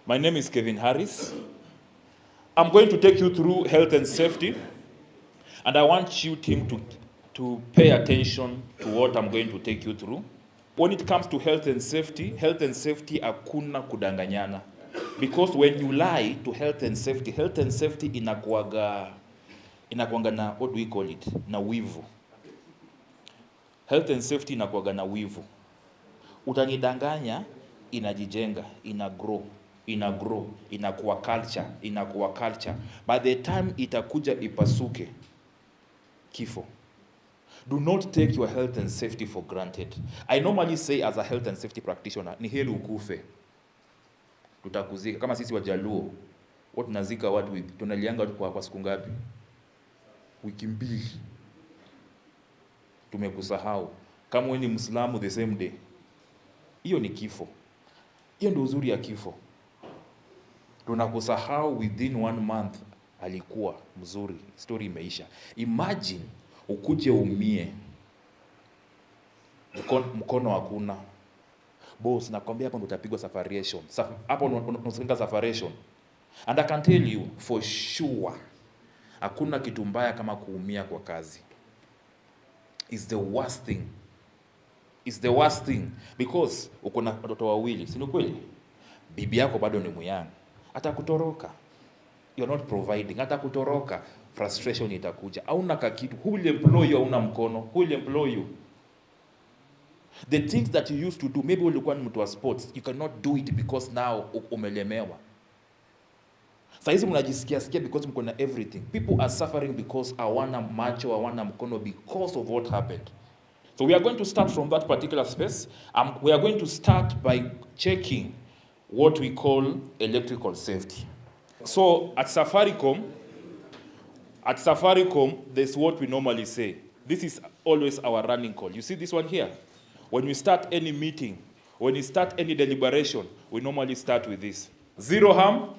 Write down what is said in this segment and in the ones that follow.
My name is Kevin Harris. I'm going to take you through health and safety, and I want you, team, to pay attention to what I'm going to take you through. When it comes to health and safety hakuna kudanganyana. Because when you lie to health and safety inakuanga na, what do we call it? Na wivu. Health and safety inakuanga na wivu. Utanidanganya, inajijenga, inakuwa culture. By the time itakuja ipasuke, kifo. Do not take your health and safety for granted. I normally say as a health and safety practitioner, ni heri ukufe. Tutakuzika. Kama sisi Wajaluo, what tunazika watu hivi? Tunalianga watu kwa siku ngapi? Wiki mbili. Tumekusahau. Kama wewe ni Muislamu, the same day. Hiyo ni kifo. Hiyo ndio uzuri ya kifo. Tunakusahau within 1 month alikuwa mzuri. Story imeisha. Imagine ukuje umie. Mkono hakuna. Boss, nakwambia hapo ndo utapigwa Safaricom. Hapo unasikika Safaricom. And I can tell you for sure, hakuna kitu mbaya kama kuumia kwa kazi. It's the worst thing. It's the worst thing because uko na watoto wawili, si ni kweli? Bibi yako bado ni muyang. Atakutoroka. You're not providing. Atakutoroka. Frustration itakuja. Hauna kakitu. Who will employ you? Hauna mkono. Who will employ you? The things that you used to do, maybe ulikuwa ni mtu wa sports, you cannot do it because now umelemewa. Saizi mnajisikia because mko na everything. People are suffering because hawana macho, hawana mkono because of what happened. So we are going to start from that particular space. We are going to start by checking what we call electrical safety. So at Safaricom, there's what we normally say. This is always our running call. You see this one here? When we start any meeting, when we start any deliberation, we normally start with this. Zero harm.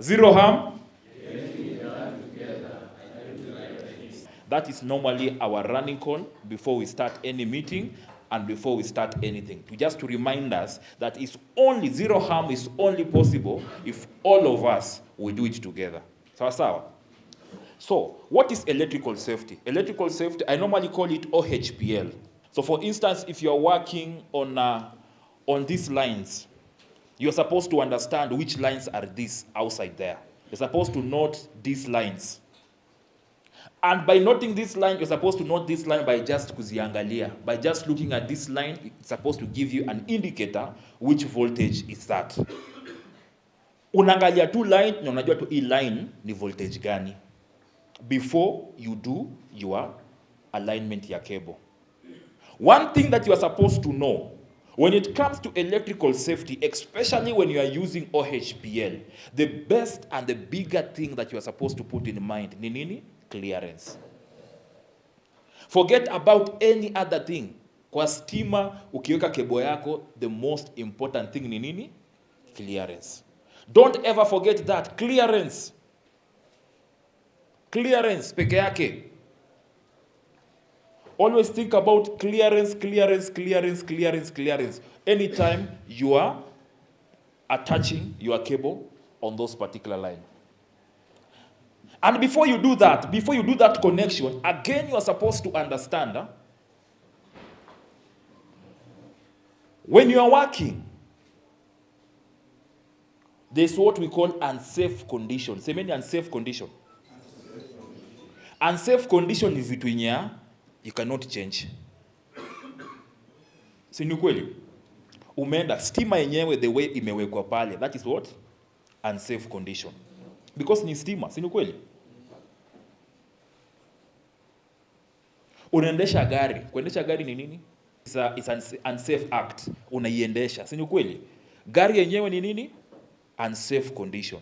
Zero harm. That is normally our running call before we start any meeting and before we start anything. To remind us that it's only zero harm is only possible if all of us will do it together. Sawa. So, what is electrical safety? Electrical safety, I normally call it OHPL. So, for instance, if you're working on these lines, you're supposed to understand which lines are these outside there. You're supposed to note these lines. And by noting this line, you're supposed to note this line by just kuziangalia. By just looking at this line, it's supposed to give you an indicator which voltage is that. Unaangalia tu line, na unajua tu hii line ni voltage gani. Before you do your alignment ya cable. One thing that you are supposed to know, when it comes to electrical safety, especially when you are using OHPL, the best and the bigger thing that you are supposed to put in mind, ni nini? Clearance. Forget about any other thing. Kwa stima, ukiweka cable yako, the most important thing ni nini? Clearance. Don't ever forget that. Clearance. Clearance peke yake. Always think about clearance. Anytime you are attaching your cable on those particular line. And before you do that connection, again you are supposed to understand when you are working, there's what we call unsafe condition. Say many unsafe condition. Unsafe condition ni vitu yenye you cannot change. Si ni kweli? Umeenda stima yenyewe the way imewekwa pale. That is what? Unsafe condition. Because ni stima, si ni kweli? Unaendesha gari. Kuendesha gari ni nini? It's an unsafe act. Unaiendesha, si ni kweli? Gari yenyewe ni nini? Unsafe condition.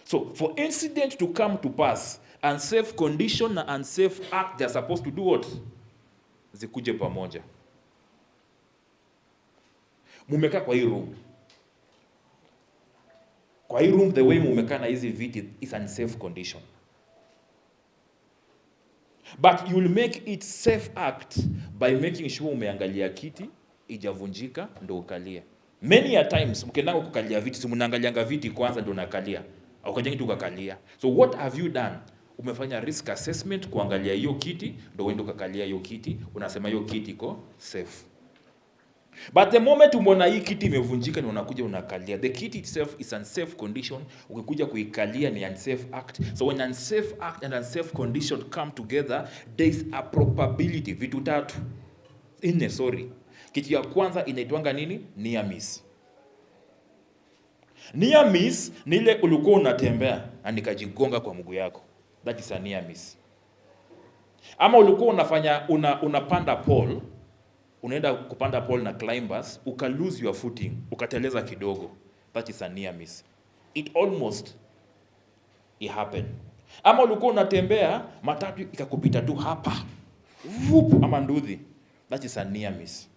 So, for incident to come to pass, unsafe condition na unsafe act, they are supposed to do what? Zikuje pamoja. Mumeka kwa hii room. Kwa hii room, the way mumeka na hizi viti is unsafe condition. But you will make it safe act by making sure umeangalia kiti, ijavunjika ndo ukalie. Many a times mkiendanga kukalia viti, si mnaangalianga viti kwanza ndo unakalia. Au kajengi tu kakalia. So what have you done? Umefanya risk assessment kuangalia hiyo kiti ndo uende ukakalia hiyo kiti, unasema hiyo kiti iko safe. But the moment umeona hii kiti imevunjika na unakuja unakalia, the kit itself is unsafe condition. Ukikuja kuikalia ni unsafe act. So when unsafe act and unsafe condition come together, there is a probability, vitu tatu nne, sorry. Kitu ya kwanza inaitwanga nini? Near miss. Near miss ni ile ulikuwa unatembea na nikajigonga kwa mguu yako. That is a near miss. Ama ulikuwa unapanda pole, unaenda kupanda pole na climbers, uka lose your footing, ukateleza kidogo. That is a near miss. It happened. Ama ulikuwa unatembea, matatu ikakupita tu hapa. Whoop, ama nduthi. That is a near miss.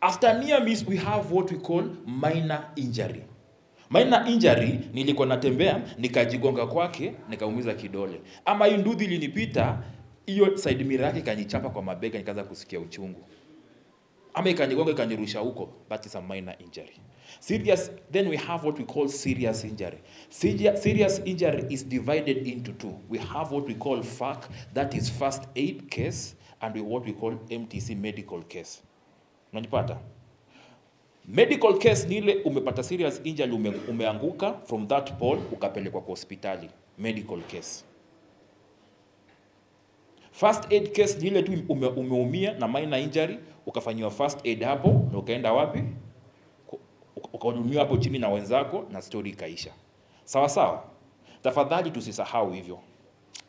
After near miss, we have what we call minor injury. Minor injury, nilikuwa natembea, nikajigonga kwake, nikaumiza kidole. Ama hii nduthi ilinipita, hiyo side mirror yake ikanichapa kwa mabega, nikaanza kusikia uchungu. Ama ikanigonga ikanirusha huko. That is a minor injury. Serious, then we have what we call serious injury. Serious injury is divided into two. We have what we call FAC, that is first aid case, and what we call MTC, medical case. Unanipata? Medical case ni ile umepata serious injury, umeanguka from that pole ukapelekwa kwa hospitali. Medical case. First aid case ni ile tu umeumia na minor injury, ukafanywa first aid hapo na ukaenda wapi? Ukahudumiwa hapo chini na wenzako na story ikaisha. Sawa sawa? Tafadhali tusisahau hivyo.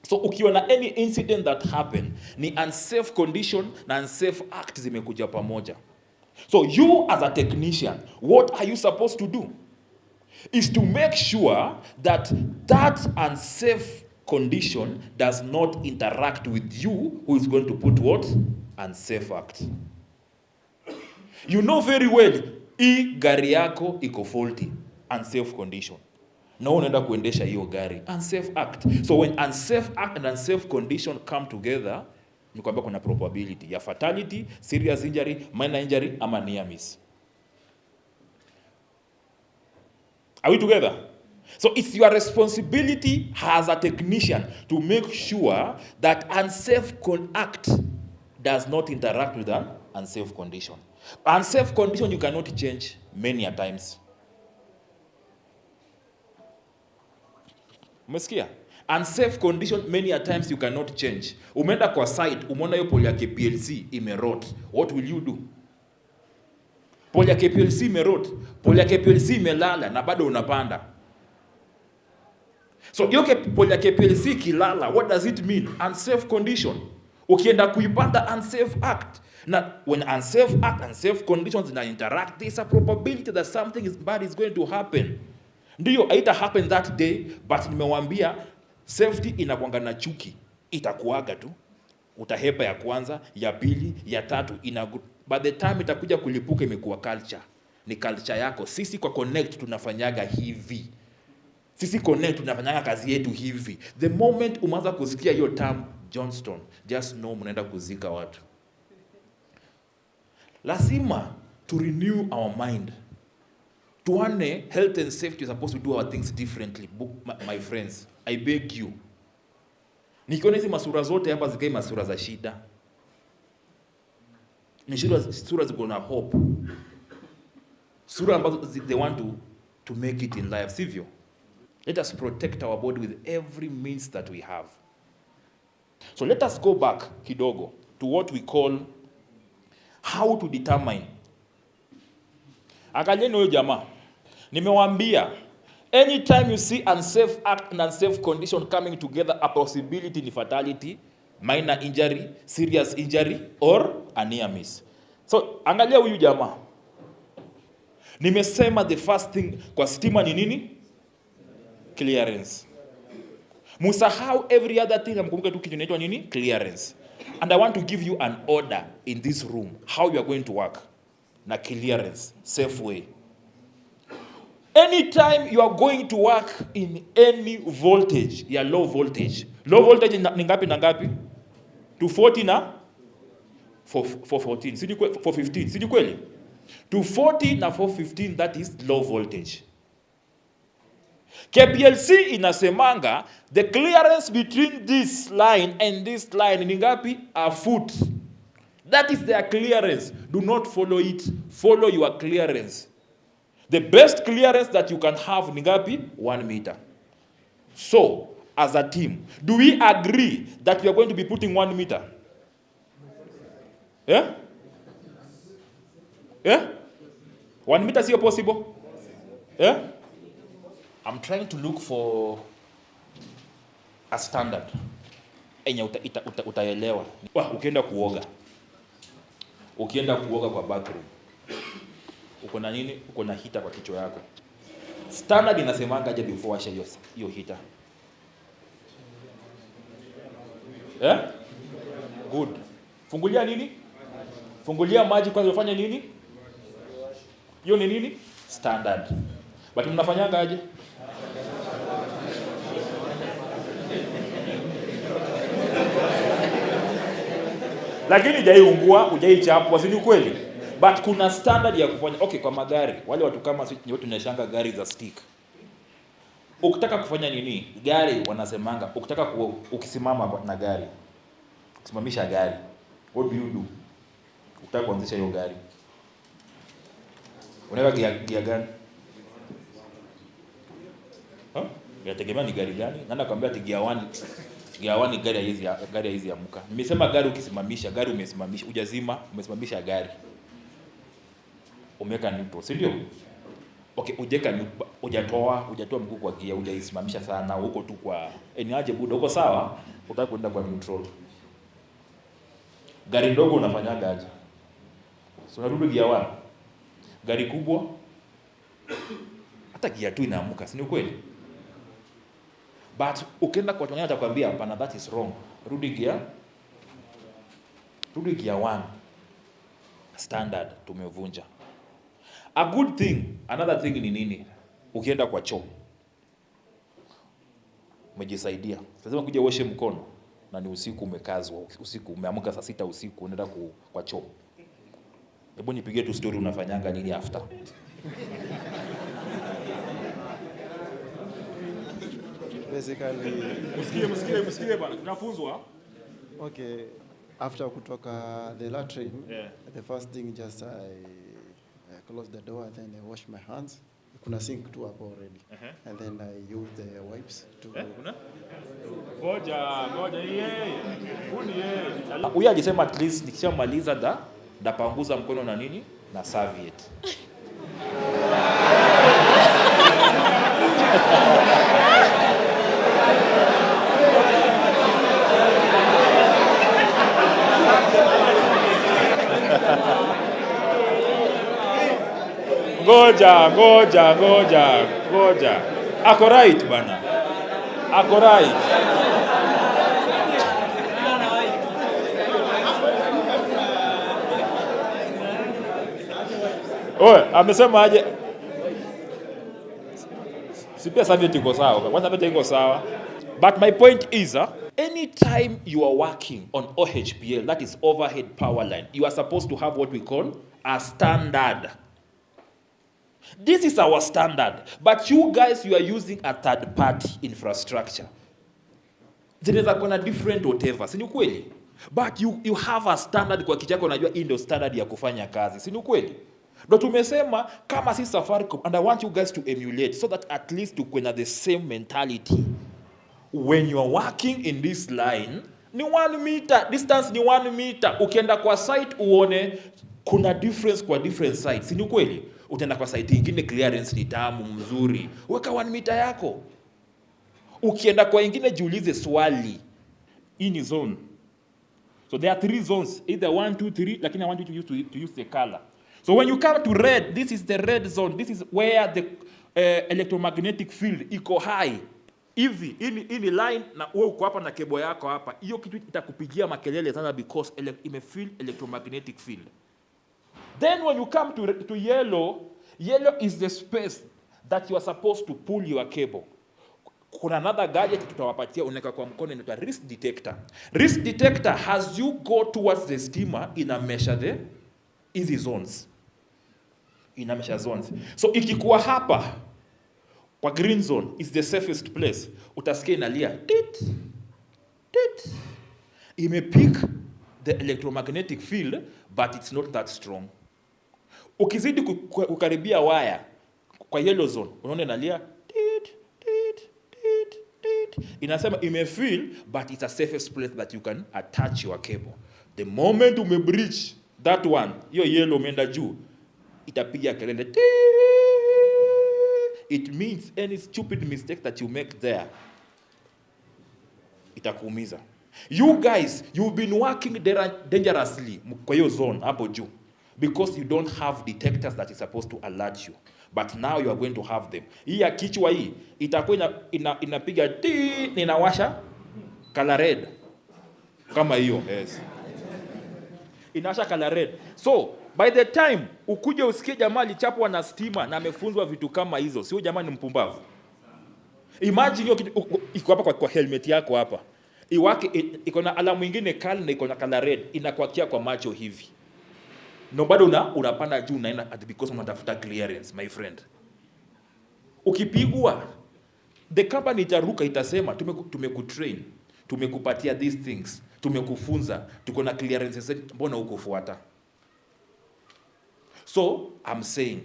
So ukiona any incident that happened, ni unsafe condition na unsafe act zimekuja pamoja. So you as a technician, what are you supposed to do? Is to make sure that unsafe condition does not interact with you, who is going to put what? Unsafe act. You know very well, hii gari yako iko faulty, unsafe condition. Na unaenda kuendesha hiyo gari, unsafe act. So when unsafe act and unsafe condition come together, ni kwamba kuna probability ya fatality, serious injury, minor injury, ama near miss. Are we together? So it's your responsibility as a technician to make sure that unsafe act does not interact with an unsafe condition. Unsafe condition you cannot change many a times. Umesikia? Unsafe condition many a times you cannot change. Umeenda kwa site, umeona hiyo pole ya KPLC imerot. What will you do? Pole ya KPLC imerot. Pole ya KPLC imelala na bado unapanda. So hiyo pole ya KPLC kilala, what does it mean? Unsafe condition. Ukienda kuipanda unsafe act. Now, when unsafe act and unsafe conditions interact, there's a probability that something bad is going to happen. Ndiyo, haita happen that day, but nimewambia, safety inakuanga na chuki. Itakuaga tu. Utahepa ya kwanza, ya pili, ya tatu. By the time itakuja kulipuka imekuwa culture. Ni culture yako. Sisi kwa Konnect tunafanyaga hivi. Sisi Konnect tunafanyaga kazi yetu hivi. The moment umeanza kusikia hiyo term Johnston, just know mnaenda kuzika watu. Lazima to renew our mind. Tuane health and safety is supposed to do our things differently. My friends, I beg you. Nikiona hizi masura zote hapa zikai masura za shida. Ni sura ziko na hope. Sura ambazo they want to make it in life, sivyo? Let us protect our body with every means that we have. So let us go back kidogo to what we call how to determine. Angalieni huyo jamaa. Nimewaambia, anytime you see unsafe act and unsafe condition coming together, a possibility ni fatality, minor injury, serious injury, or a near miss. So, angalia huyu jamaa. Nimesema the first thing kwa stima ni nini? Clearance. Musahau every other thing, mkumbuke tu kitu inaitwa nini? Clearance. And I want to give you an order in this room, how you are going to work. Na clearance, safe way. Anytime you are going to work in any voltage, low voltage ni ngapi na ngapi? 240 na 414, si 415, si kweli? 240 na 415, that is low voltage. KPLC inasemanga the clearance between this line and this line ni ngapi? A foot. That is their clearance. Do not follow it. Follow your clearance. The best clearance that you can have ni ngapi? 1 meter. So, as a team, do we agree that we are going to be putting 1 meter? Yeah? Yeah? 1 meter is possible? Yeah? I'm trying to look for a standard. Enye utaelewa. Ukienda kuoga. Ukienda kuoga kwa bathroom. Uko na nini? Uko na heater kwa kichwa yako. Standard inasemanga aje before washa hiyo heater? Eh? Good. Fungulia nini? Fungulia maji kwanza, ufanye nini? Hiyo ni nini? Standard. But mnafanyanga aje? Lakini hujaiungua, hujaichapwa, si ni kweli? But kuna standard ya kufanya. Okay, kwa magari, wale watu kama sisi wote tunashanga gari za stick. Ukitaka kufanya nini? Gari wanasemanga, ukisimama na gari, kusimamisha gari, what do you do? Ukitaka kuanzisha hiyo gari, unaweka gia gani? Yategemea ni gari gani. Nani nakwambia ati gia 1 gari hizi amka. Nimesema gari ukisimamisha, gari umesimamisha, hujazima, umesimamisha gari. Umeweka neutral, si ndio? Okay, hujatoa mguu kwa gia, hujaisimamisha sana, huko tu kwa aje buda, uko sawa? Utaka kwenda kwa neutral. Gari ndogo unafanyaga aje? So unarudi gia 1. Gari kubwa hata gia 2 inaamka, si ni kweli? But ukienda kwa watu atakwambia hapana, that is wrong. Rudi gia 1. Standard tumevunja. A good thing, another thing ni nini? Ukienda kwa choo, umejisaidia. Lazima kuja uoshe mkono na ni usiku, umekazwa usiku, umeamka saa 6 usiku unaenda kwa choo. Hebu nipigie tu story, unafanyanga nini after? Basically, Msikie bana, tunafunzwa. okay, after kutoka the latrine, Yeah. the first thing just I close the door, then I wash my hands. Kuna sink tu hapo already. And then I use the wipes to Ngoja yeye. Huyu alisema at least nikishamaliza ndapanguza mkono na nini? Na serviette. Ngoja. Ako right bana. Ako right. Oe, amesema aje? Sipia serviette iko sawa. Kwanza serviette iko sawa. But my point is, anytime you are working on OHPL, that is overhead power line, you are supposed to have what we call a standard. This is our standard, but you guys, you are using a third-party infrastructure. Zinaweza kuna different whatever, si ni kweli? But you have a standard kwa kichako, unajua hii ndio standard ya kufanya kazi, si ni kweli? Ndio tumesema kama si Safaricom, and I want you guys to emulate so that at least tukue na the same mentality. When you are working in this line, ni 1 meter, distance ni 1 meter. Ukienda kwa site uone kuna difference kwa different sites, si ni kweli? Utaenda kwa site nyingine clearance ni tamu mzuri, weka 1 meter yako. Ukienda kwa nyingine jiulize swali, hii ni zone. So there are 3 zones, either 1, 2, 3, lakini I want you to use the color. So when you come to red, this is the red zone. This is where the electromagnetic field iko high. Hivi ini line na wewe uko hapa na kebo yako hapa, hiyo kitu itakupigia makelele sana because imefeel electromagnetic field. Then when you come to yellow is the space that you are supposed to pull your cable. kuna another gadget tutawapatia, unaweka kwa mkono, inaitwa risk detector. Risk detector, as you go towards the steamer, ina measure the easy zones, ina measure zones. So ikikuwa hapa kwa green zone is the safest place, utasikia inalia tit tit, imepick the electromagnetic field, but it's not that strong. Ukizidi kukaribia waya kwa yellow zone, unaona inalia tit tit tit tit, inasema imefeel, but it's a safest place that you can attach your cable. The moment umebreach that one, hiyo yellow umeenda juu, itapiga kelele tit. It means any stupid mistake that you make there, itakuumiza. You guys, you've been working dangerously kwa hiyo zone hapo juu, because you don't have detectors that is supposed to alert you. But now you are going to have them. Hii ya kichwa hii itakuwa inapiga ti, inawasha color red kama hiyo. Yes. Inawasha color red. So by the time ukuje usikie jamaa alichapwa na stima na amefunzwa vitu kama hizo, sio jamaa ni mpumbavu. Imagine hiyo iko hapa kwa helmet yako hapa. Iwake iko na alamu nyingine kali na iko na color red, inakuakia kwa macho hivi. No, bado unapanda juu na because unatafuta clearance, my friend. Ukipigwa, the company itaruka, itasema tumekutrain, tumekupatia these things, tumekufunza, tuko na clearances, mbona hukufuata? So I'm saying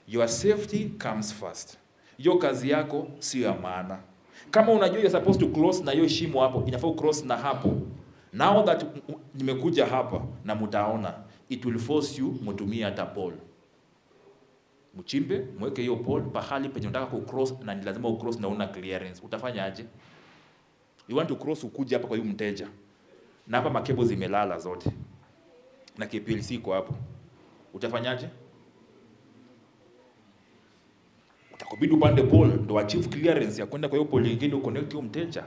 your safety comes first. Hiyo kazi yako sio ya maana. Kama unajua you're supposed to cross na hiyo shimo hapo, inafaa cross na hapo. Now that nimekuja hapa na mtaona, it will force you mutumie hata pole. Mchimbe, mweke hiyo pole pahali penye unataka ku cross na ni lazima ucross na una clearance. Utafanya aje? You want to cross, ukuje hapa kwa hiyo mteja. Na hapa makebo zimelala zote. Na KPLC iko hapo. Utafanyaje? Utakubidi upande pole ndo achieve clearance ya kwenda kwa hiyo pole nyingine uconnect hiyo mteja.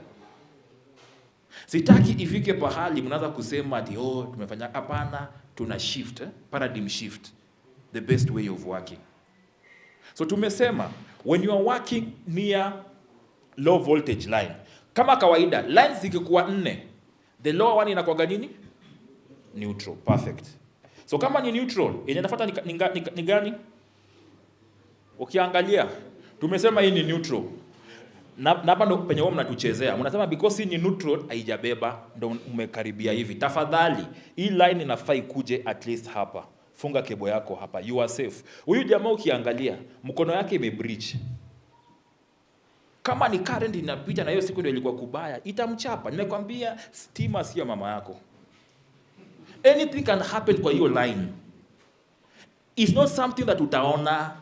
Sitaki ifike pahali mnaanza kusema ati tumefanya. Hapana, tuna shift, paradigm shift, the best way of working. So tumesema when you are working near low voltage line, kama kawaida lines zikikuwa 4, the lower one inakuwa nini? Neutral. Perfect. So kama ni neutral, yenye inafuata ni gani? Ukiangalia tumesema hii ni neutral. Na hapa ndo penye wao mnatuchezea. Mnasema because hii ni neutral haijabeba, ndo umekaribia hivi. Tafadhali, hii line inafaa ikuje at least hapa. Funga kebo yako hapa. You are safe. Huyu jamaa ukiangalia, mkono yake imebreach. Kama ni current inapita na hiyo siku ndio ilikuwa kubaya, itamchapa. Nimekwambia stima sio mama yako. Anything can happen kwa hiyo line. It's not something that utaona.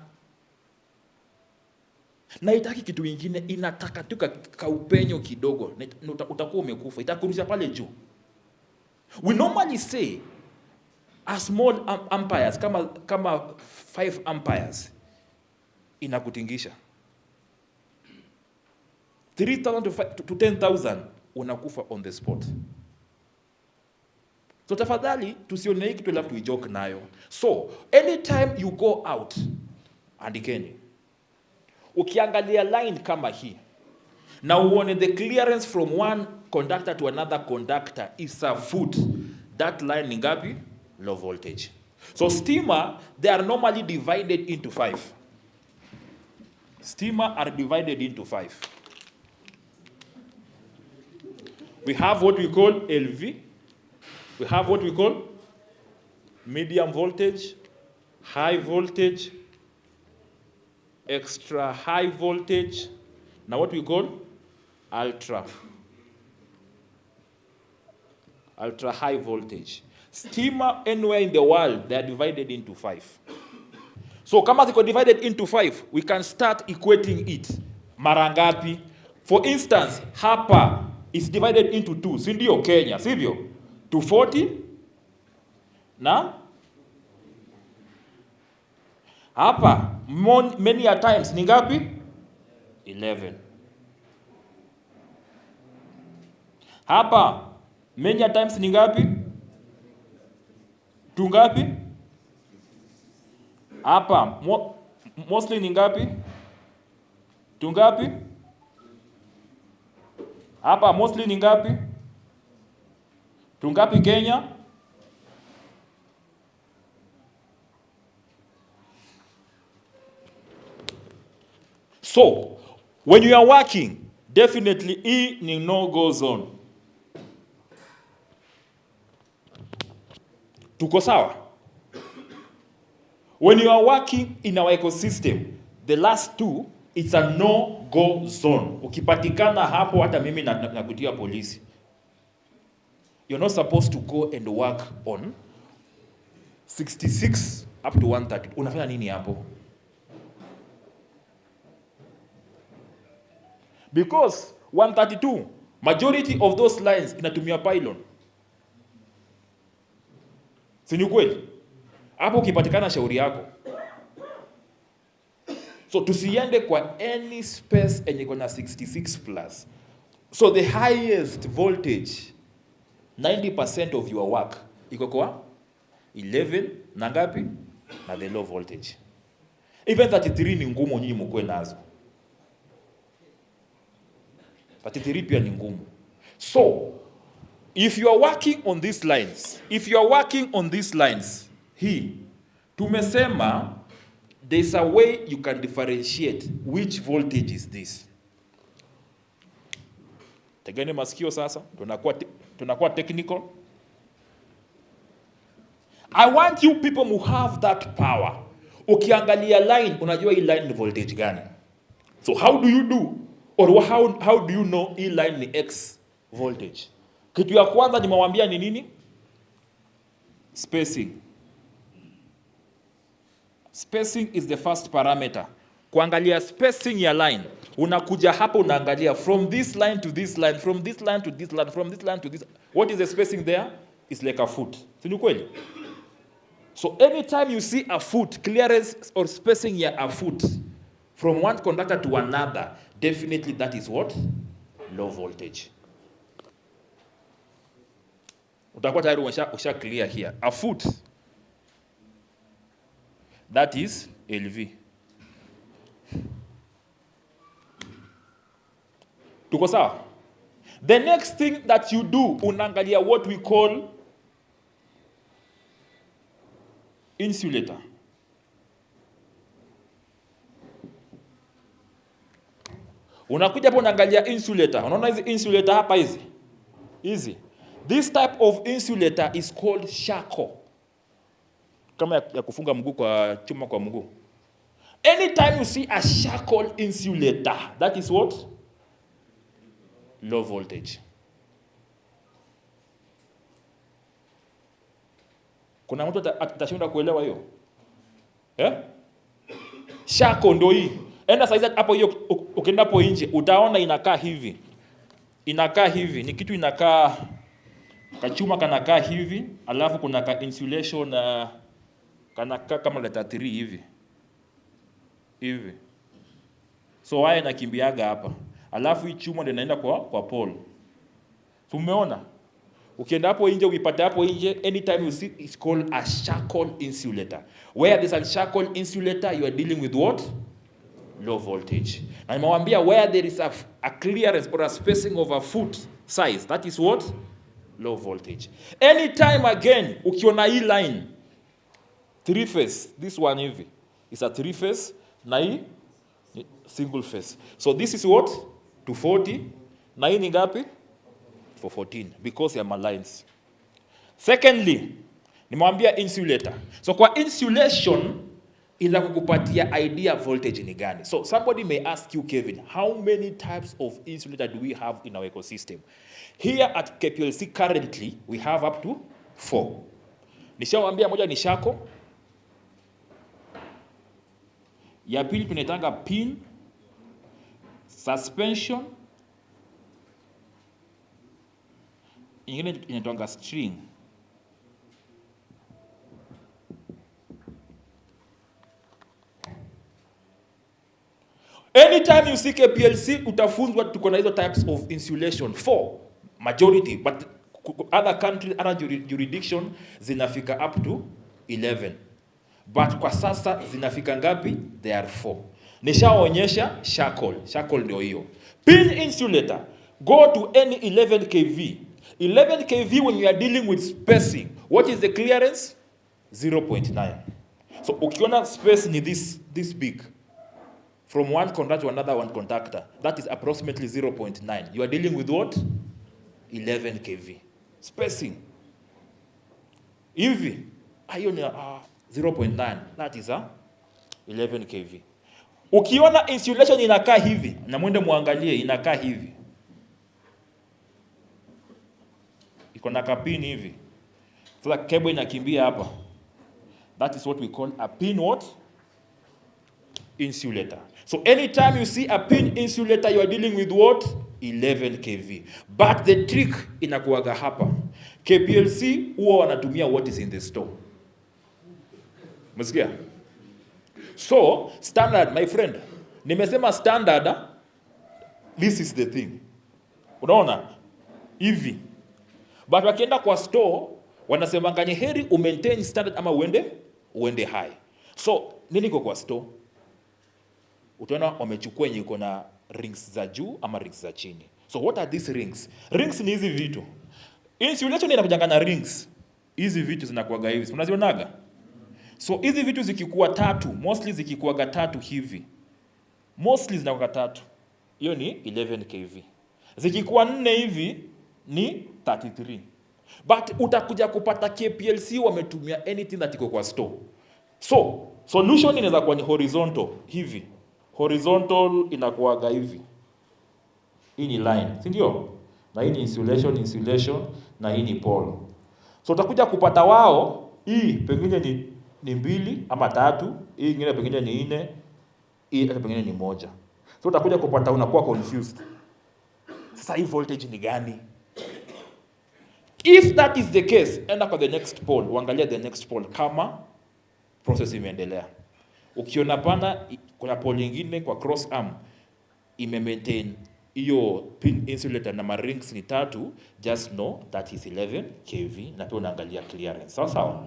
Na itaki kitu kingine, inataka tu kaupenyo kidogo, utakuwa umekufa, itakurusha pale juu. We normally say a small amperes kama 5 amperes inakutingisha. 3,000 to 10,000 unakufa on the spot. So tafadhali tusione hiki tu alafu tuijoke nayo. So anytime you go out, andikeni, ukiangalia line kama hii na uone the clearance from one conductor to another conductor is a foot, that line ni ngapi? Low voltage. So steamer, they are normally divided into 5. Steamer are divided into 5. We have what we call LV. We have what we call medium voltage, high voltage, extra high voltage, now what we call ultra high voltage. Steamer anywhere in the world, they are divided into 5. So kama ziko divided into 5, we can start equating it. Mara ngapi? For instance, hapa is divided into 2. Si ndio Kenya, sivyo? 240 na hapa many a times ni ngapi? 11. Hapa many a times ni ngapi? 2 ngapi? Hapa mostly ni ngapi? 2 ngapi? Hapa mostly ni ngapi? Tungapi Kenya? So, when you are working, definitely hii ni no-go zone. Tuko sawa? When you are working in our ecosystem, the last two, it's a no-go zone. Ukipatikana hapo hata mimi nakutia polisi. You're not supposed to go and work on 66 up to 130. Unafanya nini hapo? Because 132, majority of those lines inatumia pylon. Si ni kweli? Hapo ukipatikana shauri yako. So tusiende kwa any space yenye iko na 66 plus. So the highest voltage 90% of your work iko kwa 11 na ngapi? Na the low voltage. Even 33 ni ngumu nyinyi mkwe nazo. 33 pia ni ngumu. So if you are working on these lines, hii tumesema there's a way you can differentiate which voltage is this. Tegeni masikio sasa, tunakuwa technical. I want you people who have that power. Ukiangalia line, unajua hii line ni voltage gani. So how do you do, or how do you know hii line ni X voltage? Kitu ya kwanza nimewambia ni nini? Spacing. Spacing is the first parameter. Kuangalia spacing ya line, unakuja hapo unaangalia from this line to this line, from this line to this line, from this line to this. What is the spacing there? It's like a foot. Si ni kweli? So anytime you see a foot, clearance or spacing ya a foot from one conductor to another, definitely that is what? Low voltage. Utakuwa tayari usha clear here. A foot, that is LV. Tuko sawa? The next thing that you do, unaangalia what we call insulator. Unakuja hapo unaangalia insulator. Unaona hizi insulator hapa hizi? Hizi. This type of insulator is called shackle. Kama ya kufunga mguu kwa chuma kwa mguu. Anytime you see a shackle insulator, that is what? Low voltage. Kuna mtu atashinda kuelewa hiyo? Shackle ndio hii. Enda saizi hapo hiyo ukienda hapo nje utaona inakaa hivi. Inakaa hivi, ni kitu inakaa kachuma kanakaa hivi, alafu kuna ka insulation kanakaa kama letter 3 hivi. Hivi. So haya inakimbiaga hapa. Alafu hii chuma ndio inaenda kwa pole. So umeona? Ukienda hapo nje uipata hapo nje, anytime you see, it's called a shackle insulator. Where there's a shackle insulator, you are dealing with what? Low voltage. Na nimewambia where there is a clearance or a spacing of a foot size, that is what? Low voltage. Anytime again, ukiona hii line, 3 phase, this one hivi, is a 3 phase, na hii single phase. So this is what? 240, na hii ni ngapi? 414, because ya lines. Secondly, nimewambia insulator. So kwa insulation, ila kukupatia idea voltage ni gani. So somebody may ask you, Kevin, how many types of insulator do we have in our ecosystem? Here at KPLC currently, we have up to 4. Nishawambia moja ni shackle. Ya pili tunaitanga pin, suspension, ingine inaitanga string. Anytime you see KPLC, utafunzwa tuko na hizo types of insulation. 4, majority, but other countries, other jurisdiction, zinafika up to 11. But kwa sasa zinafika ngapi? They are 4. Nishaonyesha shackle. Shackle ndio hiyo. Pin insulator. Go to any 11 kV. 11 kV, when you are dealing with spacing, what is the clearance? 0.9. So ukiona space ni this big, from one conductor to another one conductor, that is approximately 0.9. You are dealing with what? 11 kV. Spacing. Hivi, hiyo ni 0.9. That is 11 kV. Ukiona insulation inakaa hivi, na mwende muangalie inakaa hivi. Iko na kapini hivi. Sasa cable inakimbia hapa. That is what we call a pin what? Insulator. So anytime you see a pin insulator, you are dealing with what? 11 kV. But the trick inakuwaga hapa. KPLC huwa wanatumia what is in the store. Msikia? So, standard, my friend. Nimesema standard, this is the thing. Unaona? Hivi. But wakienda kwa store, wanasema ngani heri umaintain standard ama uende high. So, nini iko kwa store? Utaona wamechukua yenye iko na rings za juu ama rings za chini. So what are these rings? Rings ni hizi vitu. Insulation inakujanga na rings. Hizi vitu zinakuwaga hivi. Unazionaga? So hizi vitu zikikuwa tatu, mostly zikikuwaga tatu hivi. Mostly zinakuwa tatu. Hiyo ni 11 kV. Zikikuwa 4 hivi ni 33. But utakuja kupata KPLC wametumia anything that iko kwa store. So, solution inaweza kuwa ni horizontal hivi. Horizontal inakuwaga hivi. Hii ni line, si ndio? Na hii ni insulation, na hii ni pole. So utakuja kupata wao, hii pengine ni 2 ama 3, hii nyingine pengine ni 4, hii pengine ni 1. So utakuja kupata unakuwa confused. Sasa hii voltage ni gani? If that is the case, enda kwa the next pole, uangalia the next pole kama process imeendelea. Ukiona pana kuna pole nyingine kwa cross arm ime-maintain hiyo pin insulator na rings ni 3, just know that is 11 kV na pia unaangalia clearance. Sawa sawa?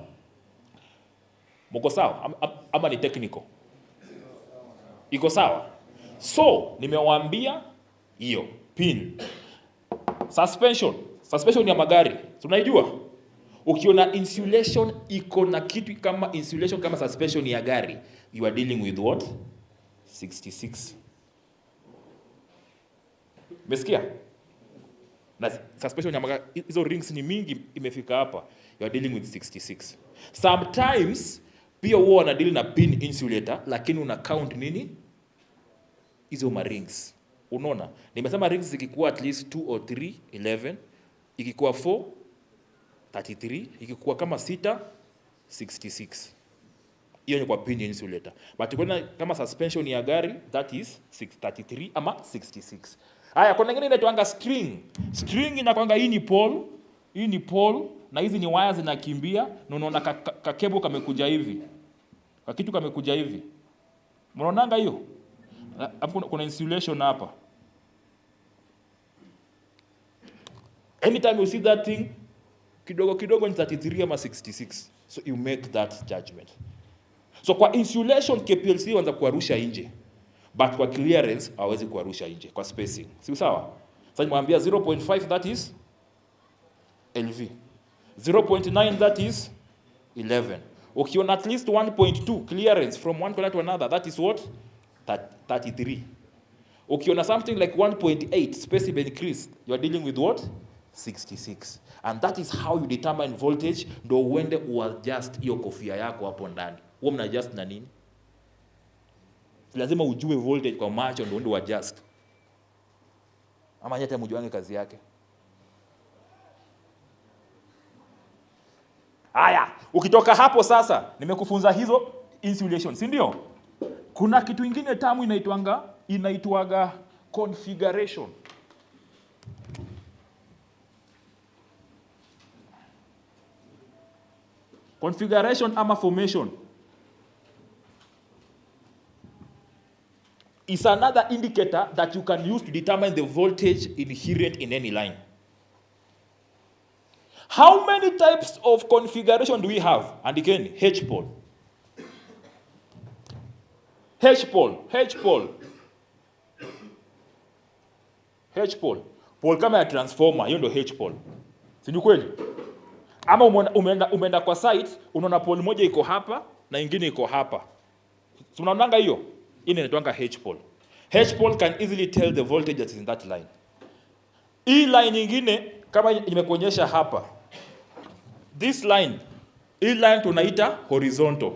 Mko sawa? Ama ni technical? Iko sawa? So, nimewaambia hiyo pin. Suspension ya magari. Tunaijua? Ukiona insulation iko na kitu kama insulation kama suspension ya gari, you are dealing with what? 66. Mesikia? Na suspension ya magari, hizo rings ni mingi imefika hapa. You are dealing with 66. Sometimes, pia huwa wana deal na pin insulator, lakini una count nini? Hizo ma rings. Unaona? Nimesema rings zikikuwa at least 2 or 3, 11. Ikikuwa 4, 33. Ikikuwa kama 6, 66. Hiyo ni kwa pin insulator. But kuna kama suspension ya gari, that is 633 ama 66. Haya, kuna nyingine inaitwa string. String inakuanga hii ni pole, na hizi ni wires zinakimbia, na unaona ka cable kamekuja hivi. Ka kitu kamekuja hivi. Mnaonanga hiyo? Hapo kuna insulation hapa. Anytime you see that thing, kidogo ni 33 ama 66. So you make that judgment. So kwa insulation KPLC wanza kuarusha nje. But kwa clearance hawezi kuarusha nje kwa spacing. Si sawa? Sasa nimwambia 0.5 that is LV. 0.9 that is 11. Ukiona at least 1.2 clearance from one corner to another, that is what? 33. Ukiona something like 1.8 space increase, you are dealing with what? 66. And that is how you determine voltage, ndo uende uadjust hiyo kofia yako hapo ndani. Wewe mnaadjust na nini? Lazima ujue voltage kwa macho ndo uende uadjust. Ama hata mjuange kazi yake. Haya, ukitoka hapo sasa, nimekufunza hizo insulation, si ndio? Kuna kitu kingine tamu inaitwaga configuration. Configuration ama formation is another indicator that you can use to determine the voltage inherent in any line. How many types of configuration do we have? And again, H-pole. H-pole. Pole kama ya transformer, hiyo ndio H pole. Si ni kweli? Ama umeenda kwa site, unaona pole moja iko hapa na ingine iko hapa. Si unaonanga hiyo? Hii inaitwa H pole. H pole can easily tell the voltage that is in that line. Hii line nyingine kama nimekuonyesha hapa. This line, hii line tunaita horizontal.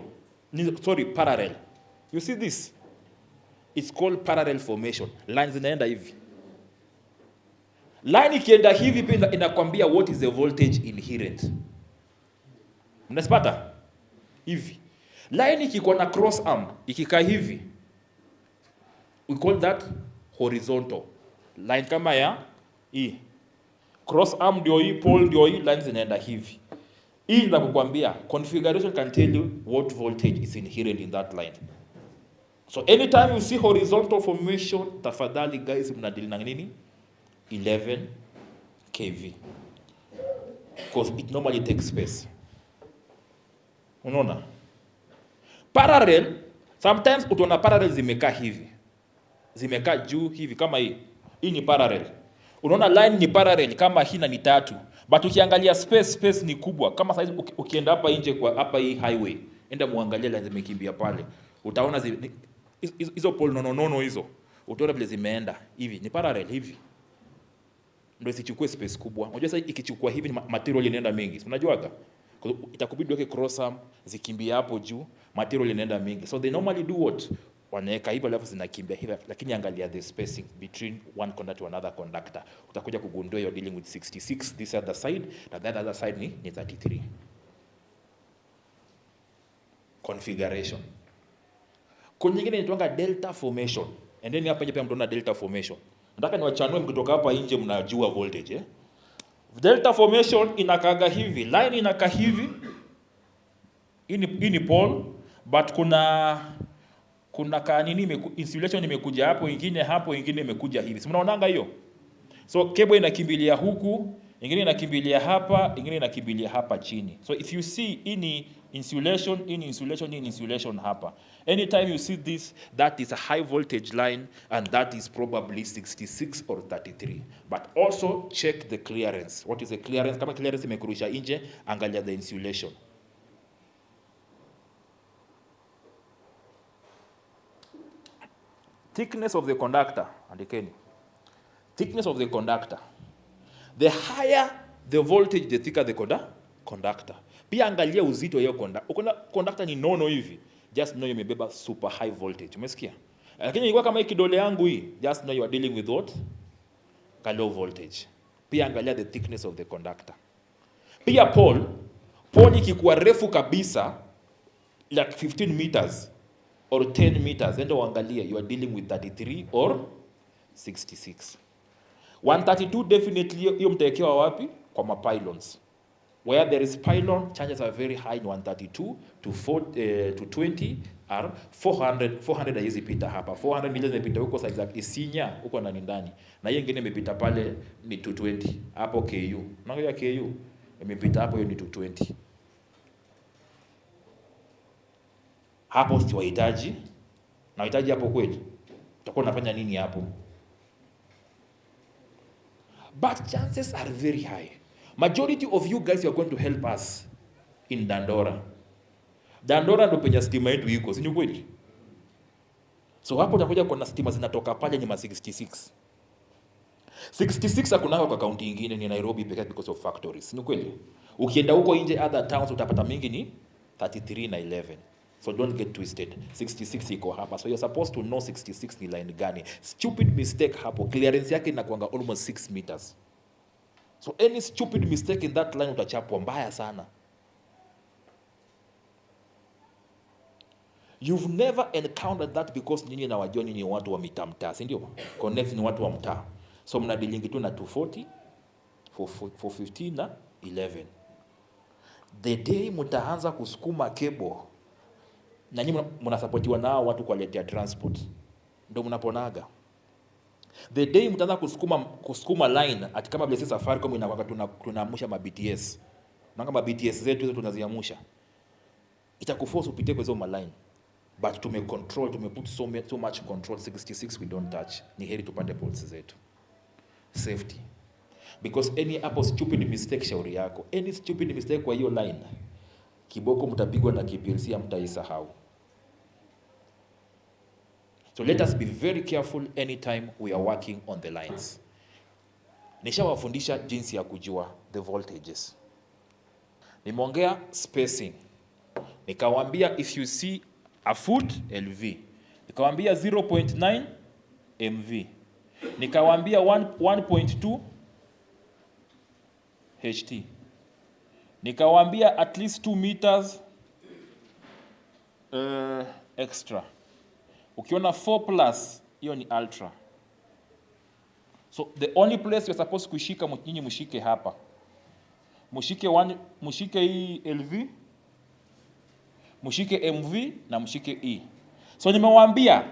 Sorry, parallel. You see this? It's called parallel formation. Lines zinaenda hivi. Line ikienda hivi pia inakwambia what is the voltage inherent. Mnasipata? Hivi. Line ikikuwa na cross arm, ikikaa hivi, we call that horizontal. Line kama ya hii. Cross arm ndio hii, pole ndio hii, lines zinaenda hivi. Hii inakukwambia configuration can tell you what voltage is inherent in that line. So anytime you see horizontal formation, tafadhali guys mnadili na nini? 11 kV. Because it normally takes space. Unaona? Parallel, sometimes utaona parallel zimekaa hivi. Zimekaa juu hivi kama hii. Hii ni parallel. Unaona line ni parallel kama hii na ni tatu. But ukiangalia space ni kubwa. Kama saizi ukienda hapa nje kwa hapa hii highway, enda muangalie line zimekimbia pale. Utaona hizo pole nono hizo. Utaona vile zimeenda hivi, ni parallel hivi. Ndio isichukue space kubwa. Unajua sasa ikichukua hivi material inaenda mingi. Unajuaga? Itakubidi weke cross arm zikimbia hapo juu, material inaenda mingi. So they normally do what? Wanaweka hivi alafu zinakimbia hivi, lakini angalia the spacing between one conductor to another conductor. Utakuja kugundua you're dealing with 66 this other side, na that other side ni 33. Configuration. Kuna nyingine inaitwa delta formation. And then hapa pia mtaona delta formation. Nataka niwachanue mkitoka hapa nje mnajua voltage eh? Delta formation inakaga hivi, line inakaa hivi. Hii ni pole, but kuna kanini insulation imekuja hapo, ingine imekuja hivi. Si mnaonanga hiyo? So cable inakimbilia huku, ingine inakimbilia hapa, ingine inakimbilia hapa chini. So if you see ini insulation hapa. Anytime you see this, that is a high voltage line and that is probably 66 or 33. But also check the clearance. What is the clearance? Kama clearance imekurusha nje, angalia the insulation. Thickness of the conductor, andikeni. Thickness of the conductor. The higher the voltage, the thicker the conductor. Pia angalia uzito hiyo conductor ni nono hivi. Just know imebeba super high voltage. Umesikia? Lakini ilikuwa kama hii kidole yangu hii, just know you are dealing with what? Low voltage. Pia angalia the thickness of the conductor. Pia pole ikikuwa refu kabisa like 15 meters or 10 meters, enda uangalie you are dealing with 33 or 66. 132 definitely hiyo mtaekewa wapi? Kwa mapylons. Where there is pylon, chances are very high in 132 to 20 are 400 haizi pita hapa. 400 million imepita huko size ya Isinya huko ndani. Na hiyo nyingine imepita pale ni 220 hapo KU. Unaangalia KU imepita hapo, hiyo ni 220. Hapo siwahitaji. Na wahitaji hapo kweli. Utakuwa unafanya nini hapo? But chances are very high. Majority of you guys are going to help us in Dandora. Dandora ndo penye stima yetu iko, si ni kweli? So hapo utakuja kuna stima zinatoka pale ni 66. 66 hakuna kwa kaunti nyingine, ni Nairobi pekee because of factories. Si ni kweli? Ukienda huko nje other towns utapata mingi ni 33 na 11. So don't get twisted. 66 iko hapa. So you're supposed to know 66 ni line gani. Stupid mistake hapo. Clearance yake inakuanga almost 6 meters. So any stupid mistake in that line utachapwa mbaya sana. You've never encountered that because nyinyi na wajoni ni watu wa mitaa, si ndio? Konnect ni watu wa mtaa. So mnadilingi tu na 240, 415 na 11. The day mtaanza kusukuma cable na nyinyi mnasupportiwa na watu kwa letea transport, ndio mnaponaga. The day mtaanza kusukuma line ati kama vile Safaricom inakwanga tunaamusha ma BTS. Nanga ma BTS zetu hizo tunaziamusha. Itakuforce upite kwa hizo ma line. But tumeput so much control. 66 we don't touch. Ni heri tupande poles zetu. Safety. Because any hapo stupid mistake, shauri yako. Any stupid mistake kwa hiyo line, kiboko mtapigwa na KPLC, mtaisahau. So let us be very careful anytime we are working on the lines. Nishawafundisha jinsi ya kujua the voltages. Nimeongea spacing. Nikawaambia if you see a foot LV. Nikawaambia 0.9 MV. Nikawaambia 1.2 HT. Nikawaambia at least 2 meters extra. Ukiona 4 plus, hiyo ni ultra. So the only place you're supposed kushika nyinyi mshike hapa. Mshike hii LV, mshike MV na mshike E. So nimewaambia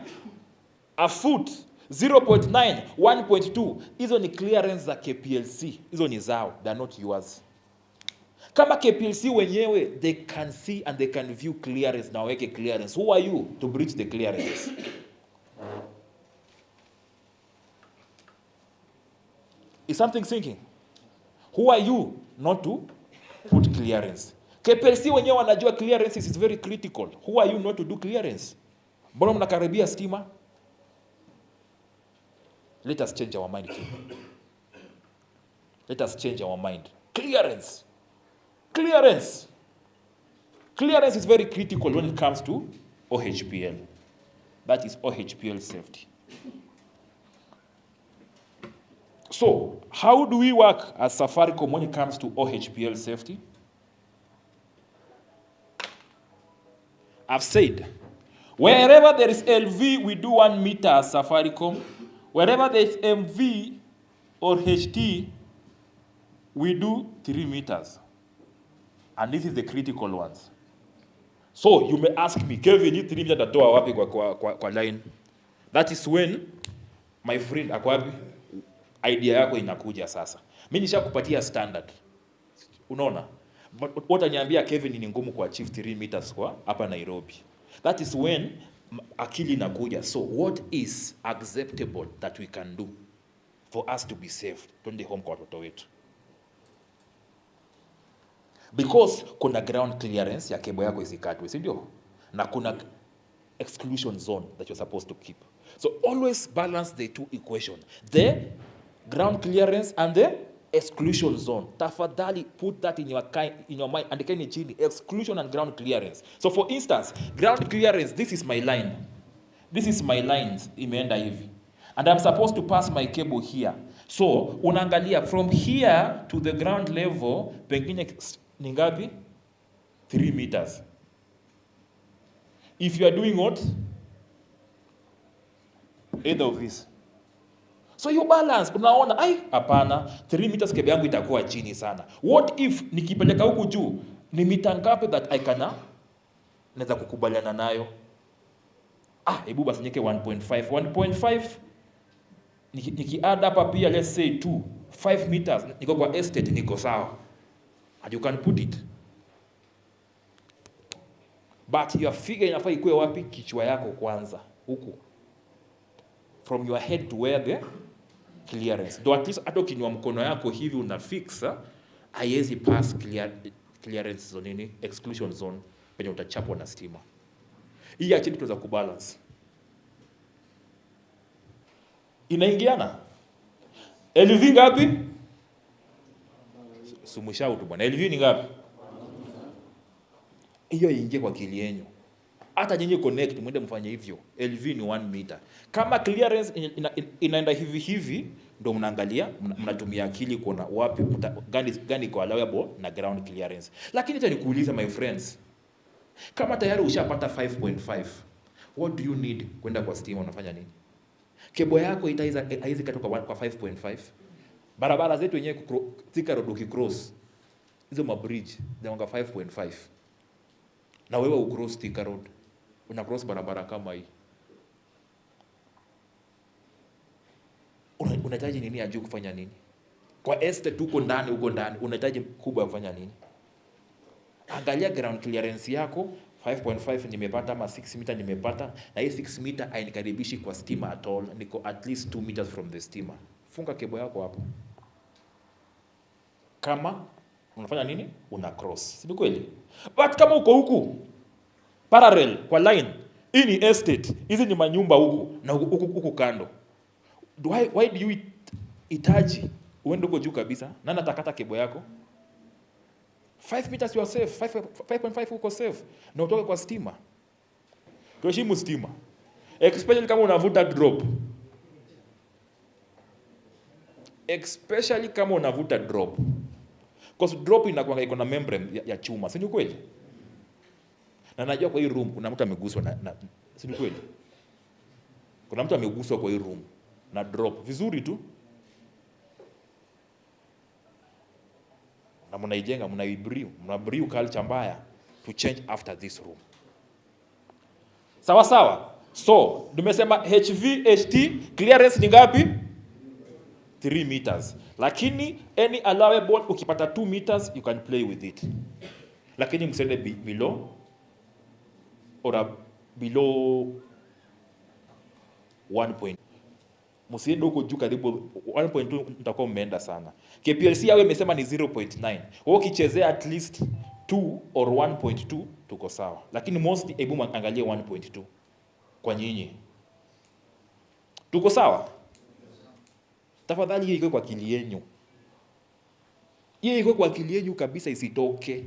a foot 0.9, 1.2, hizo ni clearance za KPLC. Hizo ni zao, they are not yours. Kama KPLC wenyewe, they can see and they can view clearance na waweke clearance. Who are you to breach the clearance? Is something sinking? Who are you not to put clearance? KPLC wenyewe wanajua clearance is very critical. Who are you not to do clearance? Mbona mnakaribia stima? Let us change our mind. Let us change our mind. Clearance. Clearance. Clearance is very critical when it comes to OHPL. That is OHPL safety. So, how do we work as Safaricom when it comes to OHPL safety? I've said, wherever there is LV, we do 1 meter as Safaricom. Wherever there is MV or HT, we do 3 meters. And this is the critical ones. So, you may ask me, Kevin, you 3 meters natoa wapi kwa line? That is when, my friend, akwapi, idea yako inakuja sasa. Mimi nishakupatia standard. Unaona? But utaniambia Kevin ni ngumu kwa achieve 3 meters kwa hapa Nairobi. That is when akili inakuja. So what is acceptable that we can do for us to be safe? Twende home kwa watoto wetu. Because kuna ground clearance ya kebo yako isikatwe, si ndio? Na kuna exclusion zone that you're supposed to keep. So always balance the two equations. The ground clearance and the exclusion zone. Tafadhali put that in your mind. Andikeni chini, exclusion and ground clearance. So for instance, ground clearance, this is my line. This is my lines, imeenda hivi. And I'm supposed to pass my cable here. So, unaangalia from here to the ground level, pengine ni ngapi? 3 meters. If you are doing what? Either of this. So you balance, unaona, hapana, 3 meters kebe yangu itakuwa chini sana. What if nikipeleka huku juu, ni mita ngapi that I can naweza kukubaliana nayo? Hebu basi niweke 1.5. 1.5 niki add hapa pia, let's say 5 meters, niko kwa estate, niko sawa. And you can put it. But your figure inafaa ikuwe wapi? Kichwa yako kwanza, huku. From your head to where the clearance. Do at least hata ukinywa mkono yako hivi unafixa, haiwezi pass clearance zone nini? Exclusion zone, penye utachapwa na stima. Hii ya chini tuweza kubalance. Inaingiana? LV ngapi? Sumusha tu bwana. LV ni ngapi? Hiyo iingie kwa akili yenu. Hata nyinyi Konnect mwende mfanye hivyo. LV ni 1 meter. Kama clearance inaenda hivi ndio mnaangalia, mnatumia akili kuona wapi gani kwa allowable na ground clearance. Lakini acha nikuulize my friends. Kama tayari ushapata 5.5, what do you need kwenda kwa stima, unafanya nini? Kebo yako haiwezi katoka kwa 5.5. Barabara zetu wenyewe Thika Road ukicross hizo mabridge zinawanga 5.5. Na wewe ucross Thika Road, una cross barabara kama hii. Unahitaji nini ajue kufanya nini? Kwa estate huko ndani unahitaji kubwa kufanya nini? Angalia ground clearance yako 5.5 nimepata, ama 6 meter nimepata, na hii 6 meter hainikaribishi kwa stima at all. Niko at least 2 meters from the stima. Funga kebo yako hapo. kama unafanya nini, una cross, si kweli? But kama uko huku parallel kwa line, hii ni estate, hizi ni manyumba huku na huku kando, why do you itaji uende huko juu kabisa? Nani atakata kebo yako? 5 meters you are safe, 5.5 uko safe, na utoke kwa stima. Tuheshimu stima, especially kama unavuta drop, especially kama unavuta drop, because drop inakuwa iko na membrane ya chuma, si kweli? Na najua kwa hii room kuna mtu ameguswa na si kweli? Kuna mtu ameguswa kwa hii room na drop vizuri tu, na mnaijenga, mnabrew culture mbaya to change after this room. Sawa sawa. So nimesema HVHT clearance ni ngapi? 3 meters. Lakini any allowable, ukipata 2 meters you can play with it, lakini msende below or below 1. Msiende huko juu karibu 1.2, mtakuwa mmeenda sana. KPLC yao imesema ni 0.9. Wao kichezea at least 2 or 1.2 tuko sawa. Lakini most hebu angalie 1.2 kwa nyinyi. Tuko sawa? Tafadhali hiyo iko kwa akili yenu. Hiyo iko kwa akili yenu kabisa, isitoke.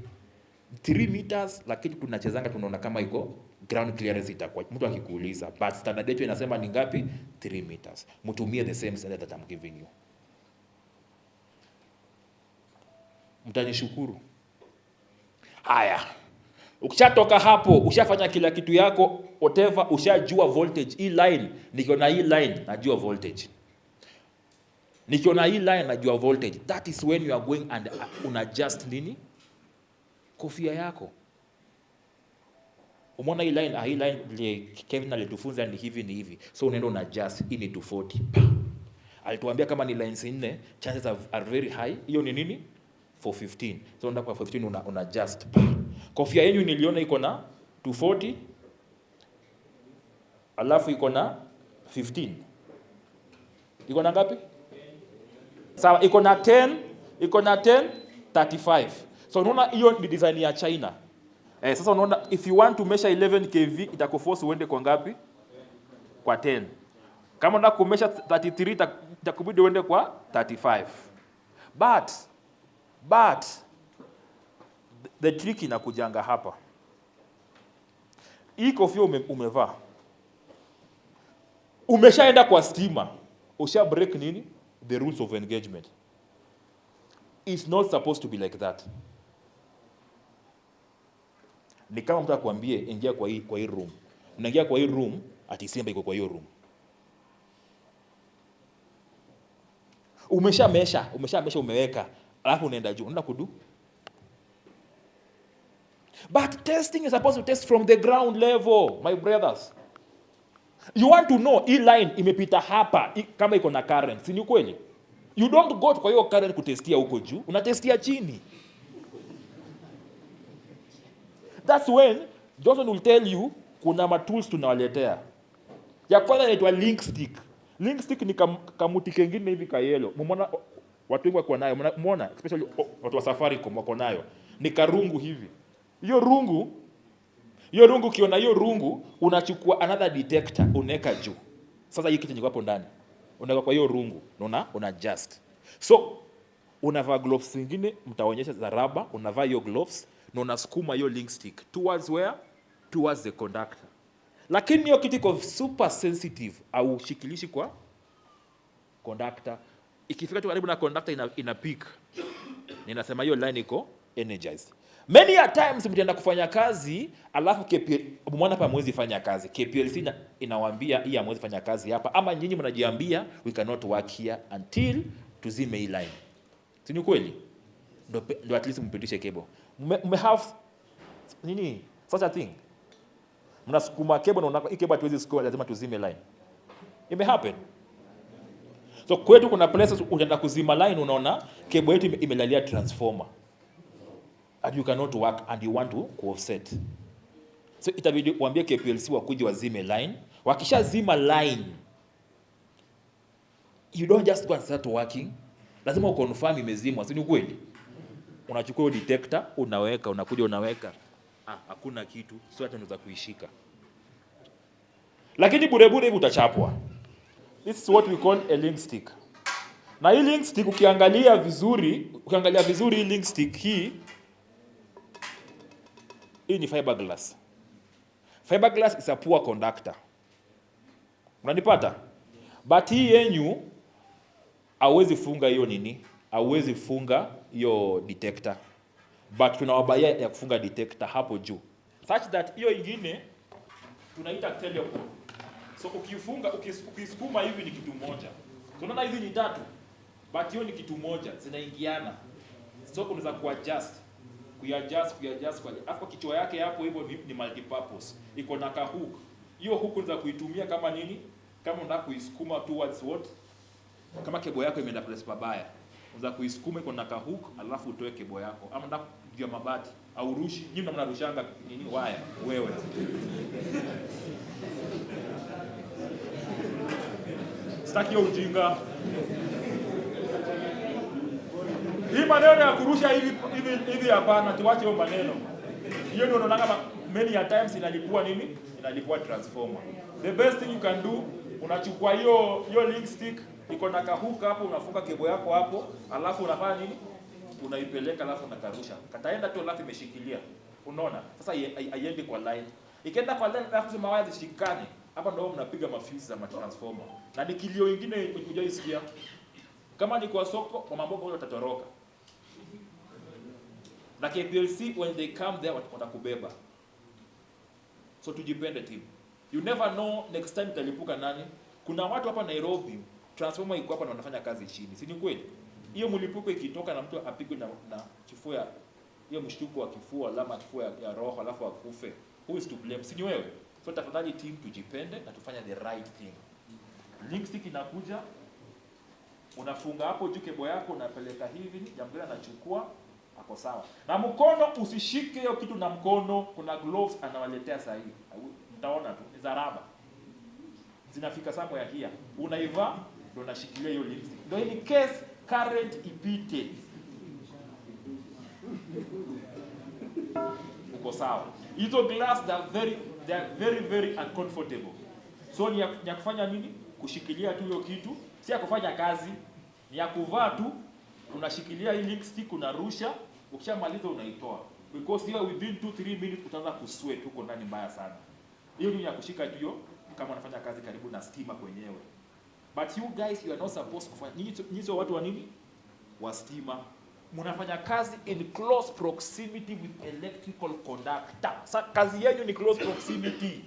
3 meters, lakini tunachezanga tunaona kama iko ground clearance itakuwa. Mtu akikuuliza, but standard yetu inasema ni ngapi? 3 meters. Mtumie the same standard that I'm giving you. Mtanishukuru. Haya. Ukishatoka hapo, ushafanya kila kitu yako, whatever, ushajua voltage. Hii line, nikiona hii line, najua voltage. Nikiona hii line, najua voltage. That is when you are going and unadjust nini? Kofia yako. Umeona hii line Kevin alitufunza ni hivi. So unaenda unadjust, hii ni 240. Alituambia kama ni lines 4, chances are very high. Hiyo ni nini? 415. So unaenda kwa 415 unadjust. Kofia yenu niliona iko na 240. Alafu iko na 15. Iko na ngapi? Sawa, iko na 10, 35. So unaona hiyo ni design ya China. Sasa unaona if you want to measure 11 kV itakuforce uende kwa ngapi? Kwa 10. Kama unataka ku measure 33 itakubidi uende kwa 35. But the trick inakujanga hapa. Hii kofia umevaa. Umeshaenda kwa stima. Usha break nini? The rules of engagement. It's not supposed to be like that. Ni kama mtu akwambie ingia kwa hii room. Unaingia kwa hii room, ati simba iko kwa hiyo room. Umeshamesha umeweka. Alafu unaenda juu. Unaenda kudu. But testing is supposed to test from the ground level, my brothers. You want to know hii line imepita hapa kama iko na current, si ni kweli? You don't go kwa hiyo current kutestia huko juu, unatestia chini. That's when Johnson will tell you kuna matools tunawaletea. Ya kwanza inaitwa link stick. Link stick ni kamuti kengine hivi ka yellow. Mumeona watu wengi wako nayo. Mumeona especially watu wa Safaricom wako nayo. Ni karungu hivi. Hiyo rungu kiona hiyo rungu unachukua another detector unaweka juu. Sasa hii kitu kiko hapo ndani. Unaweka kwa hiyo rungu, unaona una adjust. So unavaa gloves zingine mtaonyesha za rubber, unavaa hiyo gloves na unasukuma hiyo link stick towards where? Towards the conductor. Lakini hiyo kitu iko super sensitive au shikilishi kwa conductor. Ikifika tu karibu na conductor ina peak. Ninasema hiyo line iko energized. Many a times mtaenda kufanya kazi alafu mwana hapa mwezi fanya kazi. KPLC inawaambia hii hamwezi fanya kazi hapa, ama nyinyi mnajiambia we cannot work here until tuzime hii line. Si ni kweli? Ndio at least mpitishe cable. We have nini? Such a thing. Mnasukuma cable na unaka hii cable hatuwezi sukuma, lazima tuzime line. Ime happen. So kwetu kuna places unaenda kuzima line unaona cable yetu imelalia transformer. And you cannot work and you want to offset. So itabidi uambie KPLC wakuje wazime line. Wakishazima line, you don't just go and start working. Lazima uconfirm imezimwa, si ni kweli? unachukua hiyo detector, unaweka, unakuja unaweka. Hakuna kitu, sio hata unaweza kuishika. Lakini bure hivi utachapwa. This is what we call a link stick. Na hii link stick ukiangalia vizuri hii link stick hii ni fiberglass. Fiberglass is a poor conductor. Unanipata? But hii yenyu hauwezi funga hiyo nini? Hauwezi funga hiyo detector. But tunawabaya ya kufunga detector hapo juu. Such that hiyo ingine tunaita teleport. So ukifunga, ukisukuma hivi ni kitu moja. Tunaona hizi ni tatu. But hiyo ni kitu moja, zinaingiana. So unaweza kuadjust. Hapo kichwa yake hapo hivyo ni multipurpose. Iko na ka hook. Hiyo hook unaweza kuitumia kama nini? Kama unataka kuisukuma towards what? Kama kebo yako imeenda place pabaya. Unaweza kuisukuma iko na ka hook, alafu utoe kebo yako. Ama unataka juu ya mabati au rushi, nyinyi mnarushanga nini waya wewe. Sitaki ujinga. Hii maneno ya kurusha hivi hapana, tuache hiyo maneno. Hiyo ndio unaona many a times inalipua nini? Inalipua transformer. The best thing you can do, unachukua hiyo link stick, iko na kahuka hapo, unafunga kebo yako hapo, alafu unafanya nini? Unaipeleka alafu unakarusha. Kataenda tu alafu imeshikilia. Unaona? Sasa haiendi kwa line. Ikienda kwa line alafu zima waya zishikane. Hapa ndio mnapiga mafuse za transformer. Na ni kilio kingine kuja isikia. Kama ni kwa soko, kwa mambo wao watatoroka. Na KPLC when they come there watakubeba. So tujipende team. You never know next time italipuka nani. Kuna watu hapa Nairobi, transformer iko hapa na wanafanya kazi chini. Si ni kweli? Hiyo mlipuko ikitoka na mtu apigwe na kifua, hiyo mshtuko wa kifua, alama kifua ya roho alafu akufe. Who is to blame? Si ni wewe? So tafadhali team tujipende na tufanye the right thing. Link stick inakuja, unafunga hapo juu kebo yako, unapeleka hivi, jambo anachukua hapo sawa. Na mkono usishike hiyo kitu na mkono, kuna gloves anawaletea saa hii. Mtaona tu ni za raba. Zinafika somewhere here. Unaivaa ndio unashikilia hiyo link stick. Ndio in case current ipite. Uko sawa. Hizo glass they are very uncomfortable. So ni ya kufanya nini? Kushikilia tu hiyo kitu, si ya kufanya kazi, ni ya kuvaa tu, unashikilia hii link stick unarusha, ukishamaliza unaitoa. Because here within 2-3 minutes utaanza kusweat huko ndani mbaya sana. Hiyo ni ya kushika hiyo kama unafanya kazi karibu na stima kwenyewe. But you guys, you are not supposed kufanya. Nyinyi sio watu wa nini? Wa stima. Mnafanya kazi in close proximity with electrical conductor. Sasa kazi yenu ni close proximity.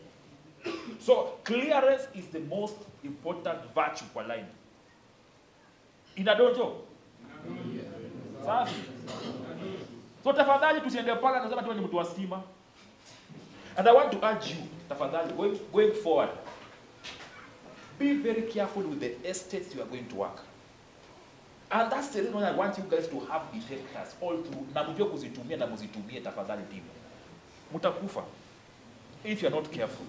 So clearance is the most important virtue kwa line. Inadonjo? Safi. So tafadhali tusiende pala na nasema tu ni mtu wa stima. And I want to urge you, tafadhali going forward, be very careful with the estates you are going to work. And that's the reason why I want you guys to have detectors all through. Na mjue kuzitumia na mzitumie tafadhali timu. Mutakufa if you are not careful.